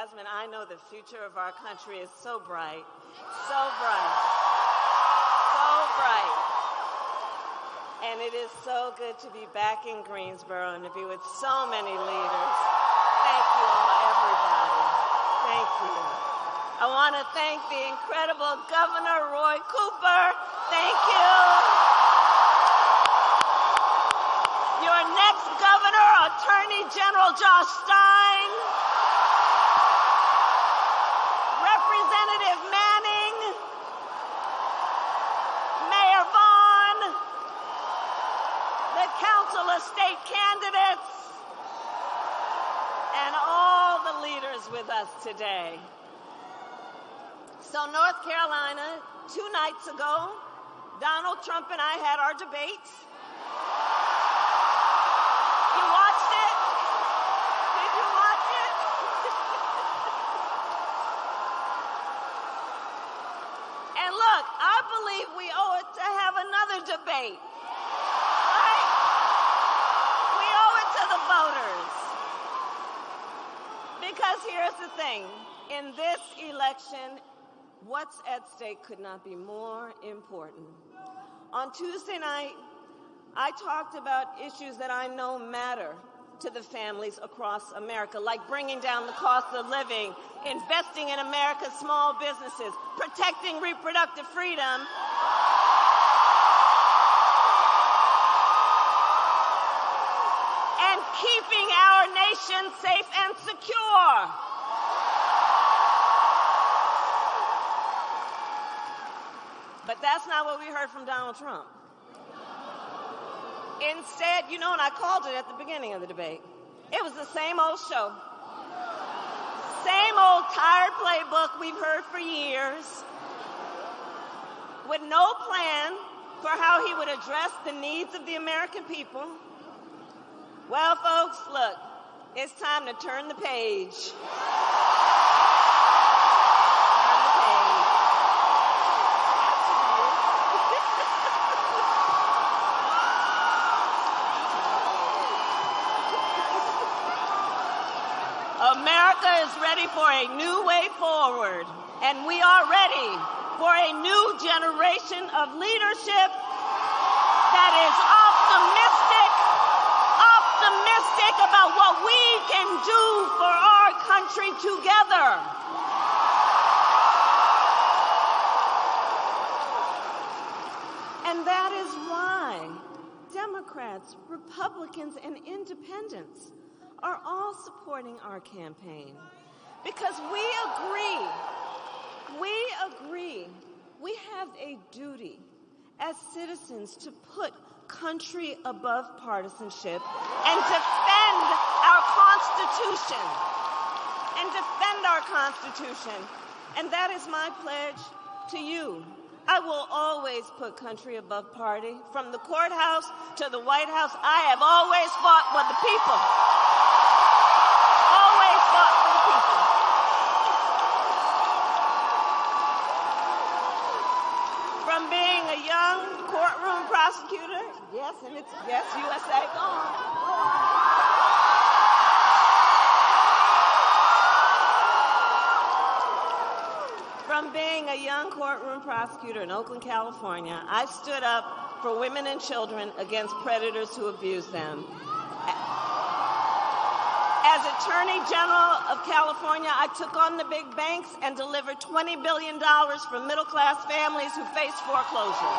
Jasmine, I know the future of our country is so bright, so bright, so bright. And it is so good to be back in Greensboro and to be with so many leaders. Thank you all, everybody. Thank you. I want to thank the incredible Governor Roy Cooper. Thank you. Your next governor, Attorney General Josh Stein. Representative Manning. Mayor Vaughn. The Council of State Candidates. And all the leaders with us today. So North Carolina, 2 nights ago, Donald Trump and I had our debate. You watched it? Did you watch it? And look, I believe we owe it to have another debate. Right? We owe it to the voters. Because here's the thing. In this election, what's at stake could not be more important. On Tuesday night, I talked about issues that I know matter to the families across America, like bringing down the cost of living, investing in America's small businesses, protecting reproductive freedom, and keeping our nation safe and secure. But that's not what we heard from Donald Trump. Instead, you know, and I called it at the beginning of the debate, it was the same old show. Same old tired playbook we've heard for years, with no plan for how he would address the needs of the American people. Well, folks, look, it's time to turn the page. America is ready for a new way forward, and we are ready for a new generation of leadership that is optimistic about what we can do for our country together. And that is why Democrats, Republicans, and independents are all supporting our campaign, because we agree we have a duty as citizens to put country above partisanship and defend our Constitution. And that is my pledge to you. I will always put country above party. From the courthouse to the White House, I have always fought for the people. Always fought for the people. From being a young courtroom prosecutor, yes, USA, go on. From being a young courtroom prosecutor in Oakland, California, I stood up for women and children against predators who abuse them. As Attorney General of California, I took on the big banks and delivered $20 billion for middle-class families who face foreclosure.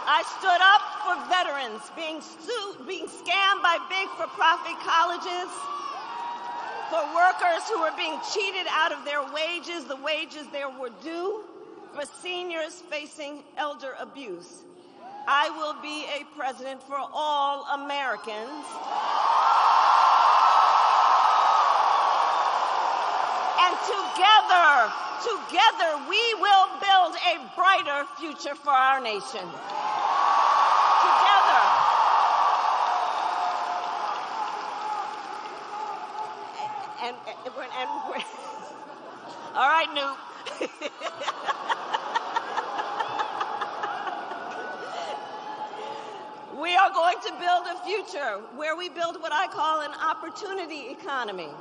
I stood up for veterans being scammed by big for-profit colleges, for workers who were being cheated out of their wages, the wages they were due, for seniors facing elder abuse. I will be a president for all Americans. And together we will build a brighter future for our nation. Together. And we're all right, Newt. We are are going to build a future where we build what I call an opportunity economy.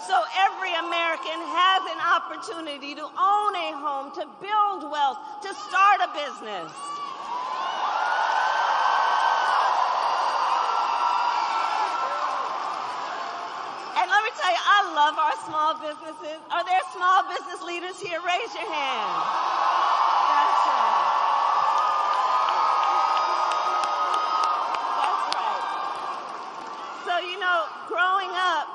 So every American has an opportunity to own a home, to build wealth, to start a business. And let me tell you, I love our small businesses. Are there small business leaders here? Raise your hand. That's right. That's right. So, you know, growing up,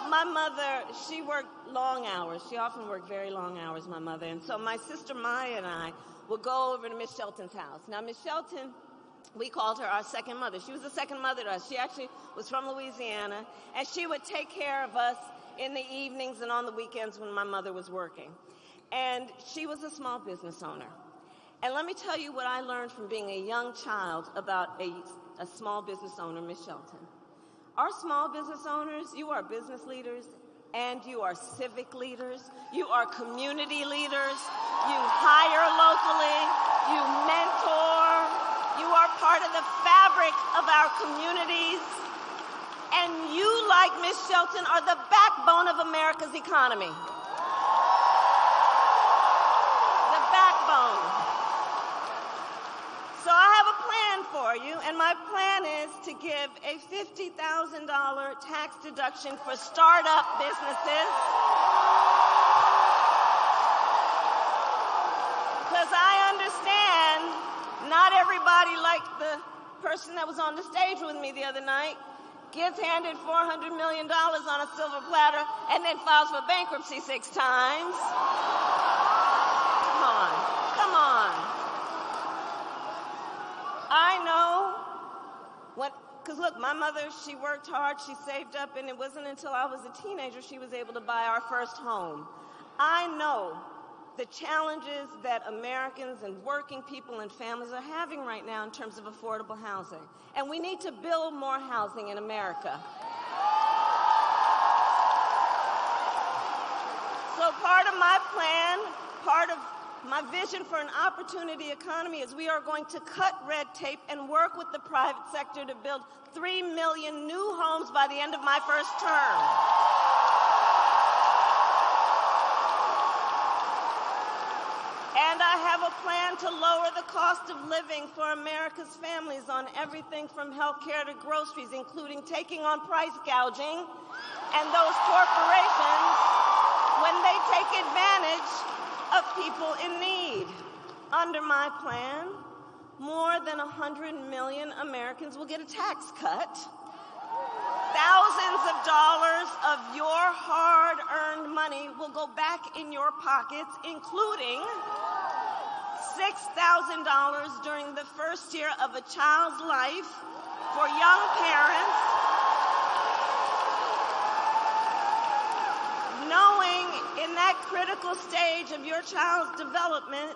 my mother, she worked long hours. She often worked very long hours, my mother. And so my sister Maya and I would go over to Miss Shelton's house. Now, Miss Shelton, we called her our second mother. She was the second mother to us. She actually was from Louisiana, and she would take care of us in the evenings and on the weekends when my mother was working. And she was a small business owner. And let me tell you what I learned from being a young child about a small business owner, Miss Shelton. Our small business owners, you are business leaders, and you are civic leaders. You are community leaders. You hire locally. You mentor. You are part of the fabric of our communities. And you, like Miss Shelton, are the backbone of America's economy. The backbone. So I have a plan for you, and my plan is to give a $50,000 tax deduction for startup businesses. Because I understand not everybody, like the person that was on the stage with me the other night, gets handed $400 million on a silver platter and then files for bankruptcy 6 times. Come on. Come on. I know because look, my mother, she worked hard, she saved up, and it wasn't until I was a teenager she was able to buy our first home. I know the challenges that Americans and working people and families are having right now in terms of affordable housing. And we need to build more housing in America. So part of my plan, part of my vision for an opportunity economy is we are going to cut red tape and work with the private sector to build 3 million new homes by the end of my first term. And I have a plan to lower the cost of living for America's families on everything from health care to groceries, including taking on price gouging and those corporations when they take advantage of people in need. Under my plan, more than 100 million Americans will get a tax cut. Thousands of dollars of your hard-earned money will go back in your pockets, including $6,000 during the first year of a child's life for young parents, knowing in that critical stage of your child's development,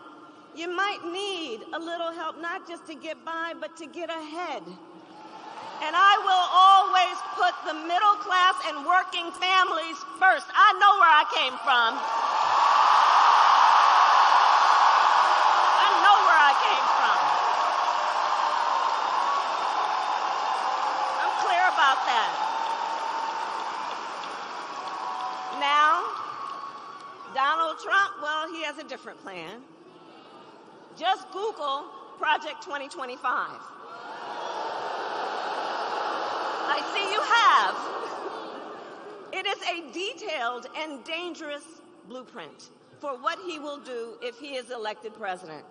you might need a little help, not just to get by, but to get ahead. And I will always put the middle class and working families first. I know where I came from. I know where I came from. I'm clear about that. Now, Donald Trump, well, he has a different plan. Just Google Project 2025. I see you have. It is a detailed and dangerous blueprint for what he will do if he is elected president.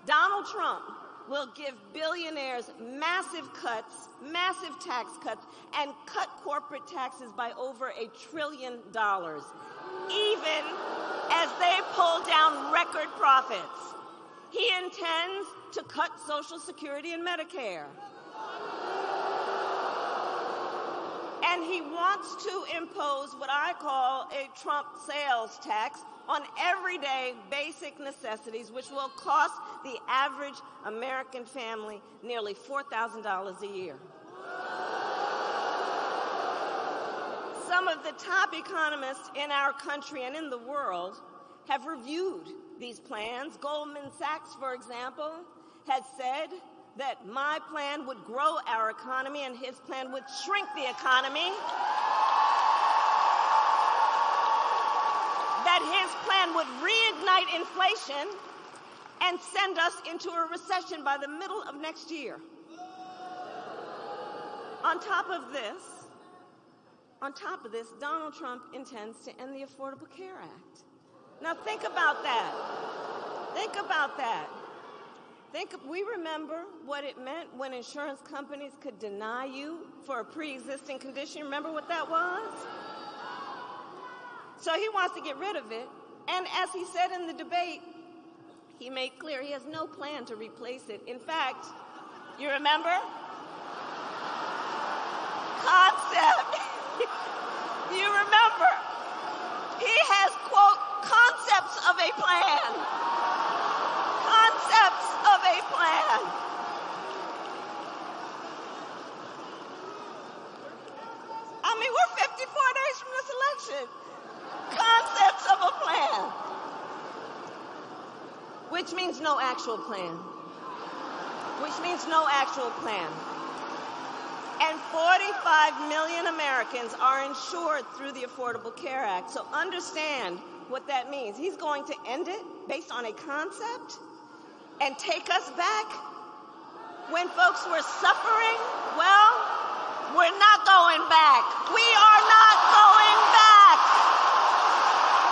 Donald Trump will give billionaires massive cuts, massive tax cuts, and cut corporate taxes by over $1 trillion, even as they pull down record profits. He intends to cut Social Security and Medicare. And he wants to impose what I call a Trump sales tax on everyday basic necessities, which will cost the average American family nearly $4,000 a year. Some of the top economists in our country and in the world have reviewed these plans. Goldman Sachs, for example, has said that my plan would grow our economy and his plan would shrink the economy, that his plan would reignite inflation and send us into a recession by the middle of next year. On top of this, Donald Trump intends to end the Affordable Care Act. Now think about that. We remember what it meant when insurance companies could deny you for a pre-existing condition. Remember what that was? So he wants to get rid of it. And as he said in the debate, he made clear he has no plan to replace it. In fact, you remember? Concept. You remember? He has, quote, concepts of a plan. Concepts of a plan. I mean, we're 54 days from this election. Concepts of a plan. Which means no actual plan. And 45 million Americans are insured through the Affordable Care Act. So understand what that means. He's going to end it based on a concept and take us back when folks were suffering. Well, we're not going back. We are not going back.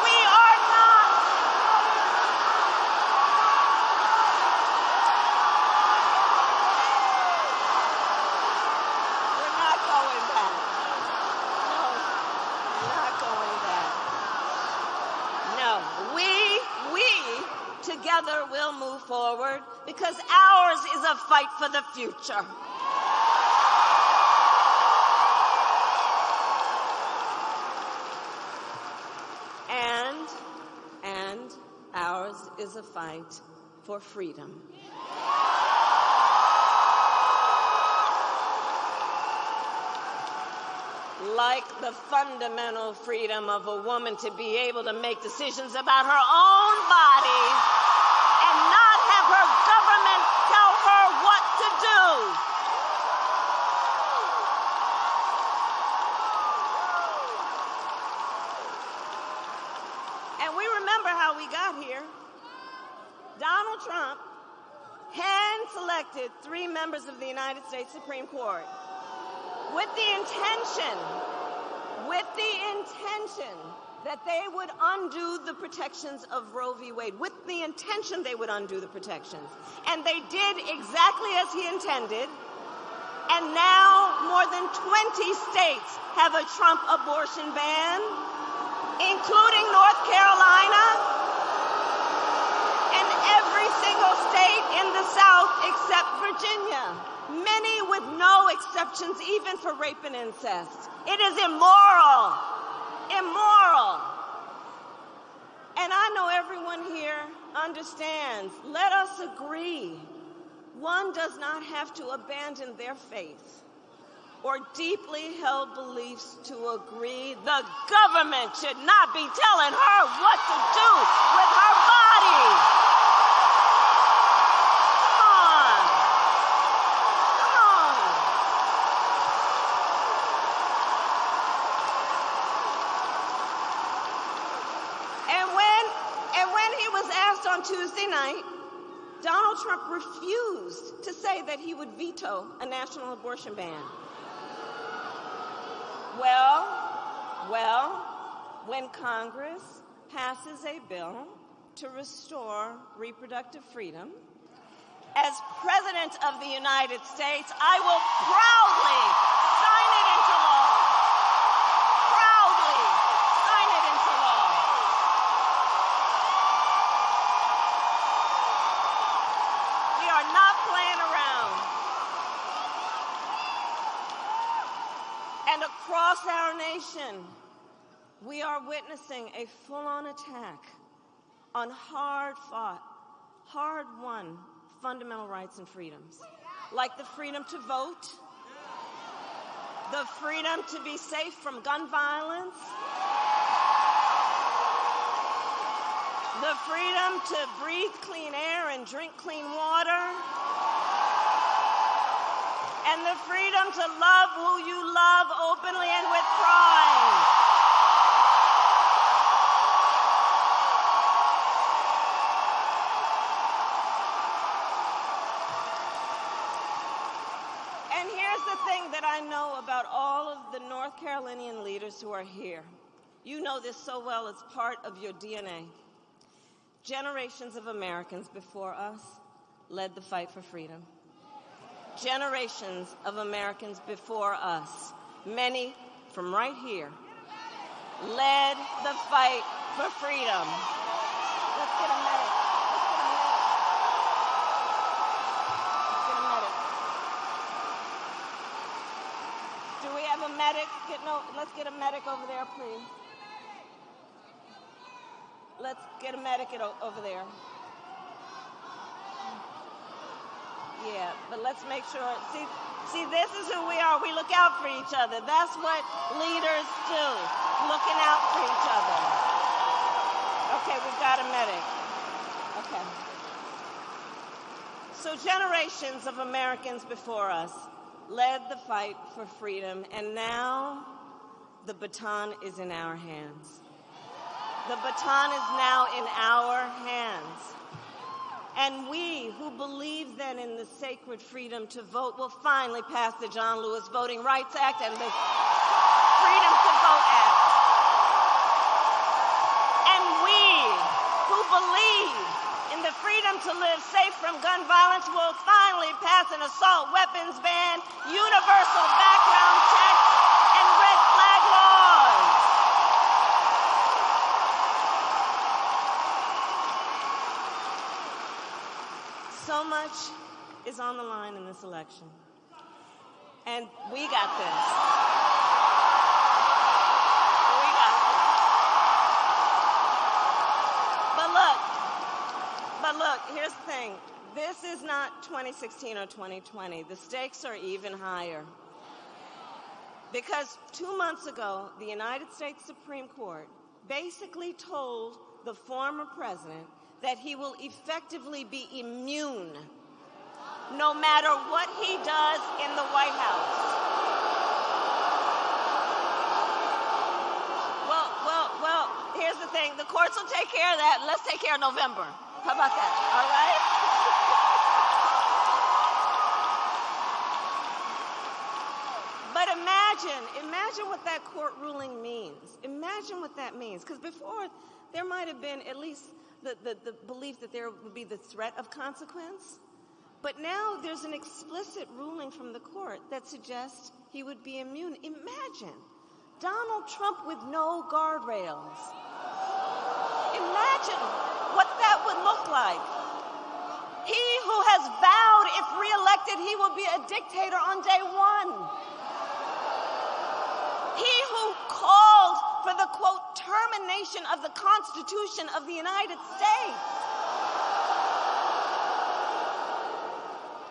We are not. We're not going back. No, we're not going back. No, we together will move forward because ours is a fight for the future. And ours is a fight for freedom. Like the fundamental freedom of a woman to be able to make decisions about her own body and not have her government tell her what to do. And we remember how we got here. Donald Trump hand-selected 3 members of the United States Supreme Court with the intention that they would undo the protections of Roe v. Wade, with the intention they would undo the protections. And they did exactly as he intended. And now more than 20 states have a Trump abortion ban, including North Carolina and every single state in the South except Virginia. Many with no exceptions, even for rape and incest. It is immoral. Immoral. And I know everyone here understands. Let us agree. One does not have to abandon their faith or deeply held beliefs to agree. The government should not be telling her what to do with her body. On Tuesday night, Donald Trump refused to say that he would veto a national abortion ban. Well, when Congress passes a bill to restore reproductive freedom, as President of the United States, I will proudly sign it into law. Proudly sign it into law. Not playing around. And across our nation, we are witnessing a full-on attack on hard-fought, hard-won fundamental rights and freedoms, like the freedom to vote, the freedom to be safe from gun violence, the freedom to breathe clean air and drink clean water, and the freedom to love who you love openly and with pride. And here's the thing that I know about all of the North Carolinian leaders who are here. You know this so well, it's part of your DNA. Generations of Americans before us led the fight for freedom. Generations of Americans before us, many from right here, led the fight for freedom. Let's get a medic. Let's get a medic. Do we have a medic? Let's get a medic over there, please. Let's get a medic over there. Yeah, but let's make sure. See, this is who we are. We look out for each other. That's what leaders do, looking out for each other. Okay, we've got a medic. Okay. So generations of Americans before us led the fight for freedom, and now the baton is in our hands. The baton is now in our hands. And we who believe then in the sacred freedom to vote will finally pass the John Lewis Voting Rights Act and the Freedom to Vote Act. And we who believe in the freedom to live safe from gun violence will finally pass an assault weapons ban, universal background checks, and red flag laws. So much is on the line in this election. And we got this. We got this. But look, here's the thing. This is not 2016 or 2020. The stakes are even higher. Because 2 months ago, the United States Supreme Court basically told the former president that he will effectively be immune no matter what he does in the White House. Well, here's the thing. The courts will take care of that. Let's take care of November. How about that? All right? But imagine what that court ruling means. Imagine what that means. Because before, there might have been at least the belief that there would be the threat of consequence. But now there's an explicit ruling from the court that suggests he would be immune. Imagine Donald Trump with no guardrails. Imagine what that would look like. He who has vowed, if reelected, he will be a dictator on day one. He who called for the, quote, termination of the Constitution of the United States.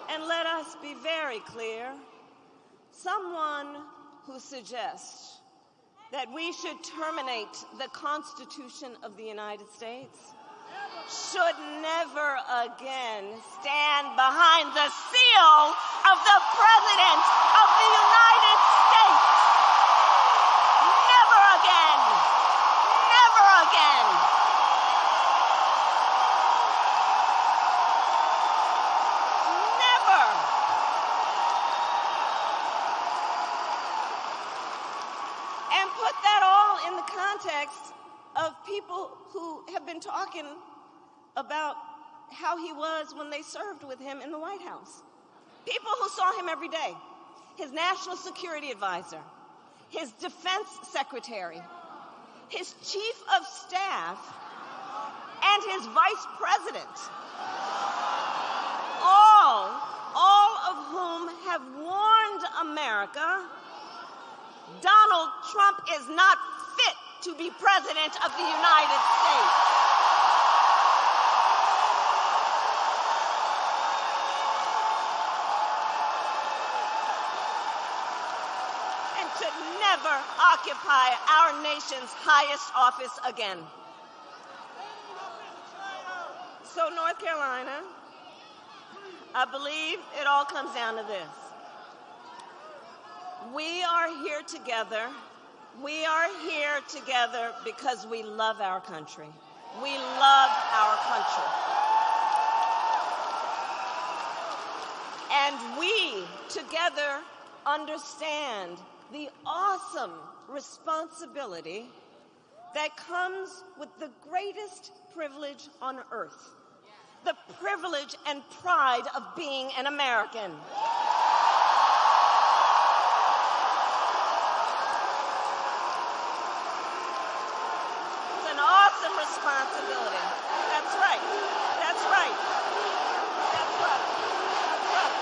And let us be very clear, someone who suggests that we should terminate the Constitution of the United States should never again stand behind the seal of the President of the United States. Never again. Never again. Never. And put that all in the context of people who have been talking about how he was when they served with him in the White House. People who saw him every day. His national security advisor, his defense secretary, his chief of staff, and his vice president. All of whom have warned America, Donald Trump is not fit to be president of the United States. And should never occupy our nation's highest office again. So, North Carolina, I believe it all comes down to this. We are here together. We are here together because we love our country. We love our country. And we together understand the awesome responsibility that comes with the greatest privilege on earth, the privilege and pride of being an American. It's an awesome responsibility. That's right. That's right. That's right. That's right.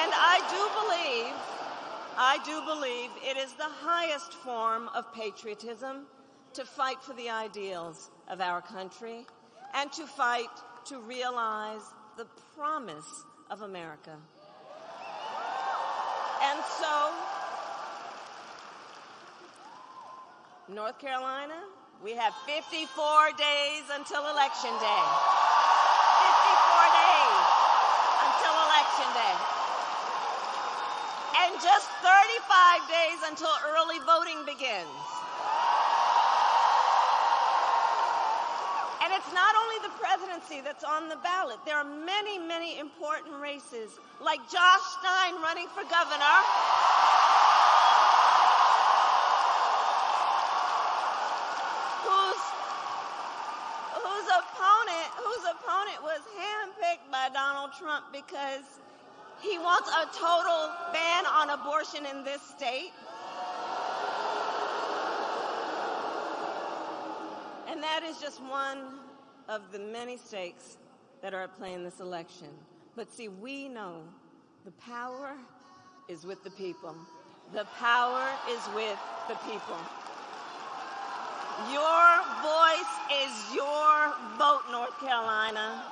And I do believe it is the highest form of patriotism to fight for the ideals of our country and to fight to realize the promise of America. And so, North Carolina, we have 54 days until Election Day. 54 days until Election Day. And just 35 days until early voting begins. And it's not only the presidency that's on the ballot. There are many, many important races, like Josh Stein running for governor. Whose opponent was handpicked by Donald Trump because he wants a total ban on abortion in this state. And that is just one of the many stakes that are at play in this election. But see, we know the power is with the people. The power is with the people. Your voice is your vote, North Carolina.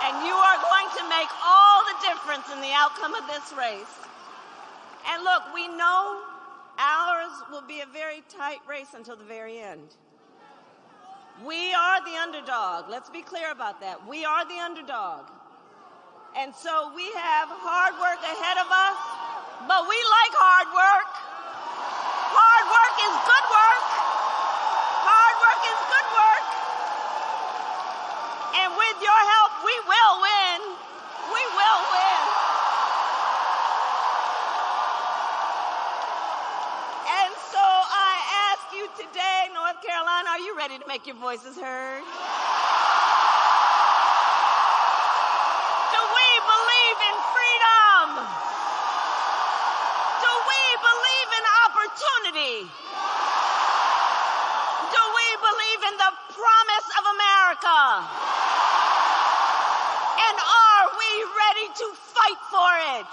And you are going to make all the difference in the outcome of this race. And look, we know ours will be a very tight race until the very end. We are the underdog. Let's be clear about that. We are the underdog. And so we have hard work ahead of us, but we like hard work. Hard work is good work. Hard work is good work. And with your help, we will win. We will win. And so I ask you today, North Carolina, are you ready to make your voices heard? Do we believe in freedom? Do we believe in opportunity? Do we believe in the promise of America? And are we ready to fight for it?